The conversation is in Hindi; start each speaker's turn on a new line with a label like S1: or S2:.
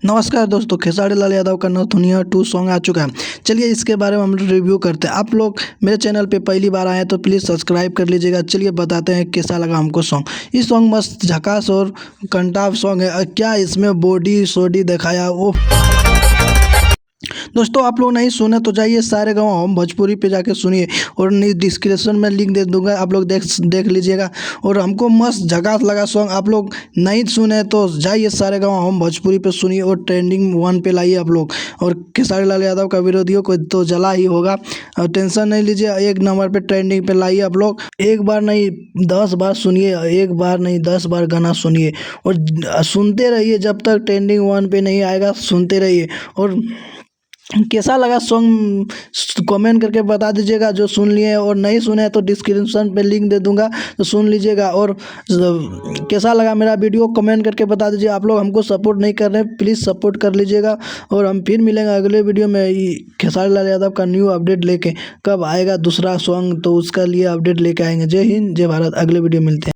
S1: नमस्कार दोस्तों, खेसारी लाल यादव का नथुनिया 2 सॉन्ग आ चुका है। चलिए इसके बारे में हम रिव्यू करते हैं। आप लोग मेरे चैनल पे पहली बार आए हैं तो प्लीज़ सब्सक्राइब कर लीजिएगा। चलिए बताते हैं कैसा लगा हमको सॉन्ग। ये सॉन्ग मस्त झकास और कंटाव सॉन्ग है। क्या इसमें बॉडी सोडी दिखाया वो। दोस्तों आप लोग नहीं सुने तो जाइए सारे गाँव हम भोजपुरी पे जाके सुनिए और नहीं डिस्क्रिप्शन में लिंक दे दूंगा, आप लोग देख लीजिएगा। और हमको मस्त झकास लगा सॉन्ग। आप लोग नहीं सुने तो जाइए सारे गाँव हम भोजपुरी पे सुनिए और ट्रेंडिंग 1 पे लाइए आप लोग। और खेसारी लाल यादव का विरोधियों को तो जला ही होगा और टेंशन नहीं लीजिए, 1 नंबर पे ट्रेंडिंग पे लाइए आप लोग। एक बार नहीं 10 बार सुनिए, एक बार नहीं 10 बार गाना सुनिए और सुनते रहिए जब तक ट्रेंडिंग 1 पे नहीं आएगा, सुनते रहिए। और कैसा लगा सॉन्ग कमेंट करके बता दीजिएगा जो सुन लिए और नहीं सुने तो डिस्क्रिप्शन पे लिंक दे दूंगा तो सुन लीजिएगा। और कैसा लगा मेरा वीडियो कमेंट करके बता दीजिए। आप लोग हमको सपोर्ट नहीं कर रहे हैं, प्लीज़ सपोर्ट कर लीजिएगा। और हम फिर मिलेंगे अगले वीडियो में खेसारी लाल यादव का न्यू अपडेट लेके। कब आएगा दूसरा सॉन्ग तो उसका लिए अपडेट लेके आएंगे। जय हिंद, जय भारत। अगले वीडियो मिलते हैं।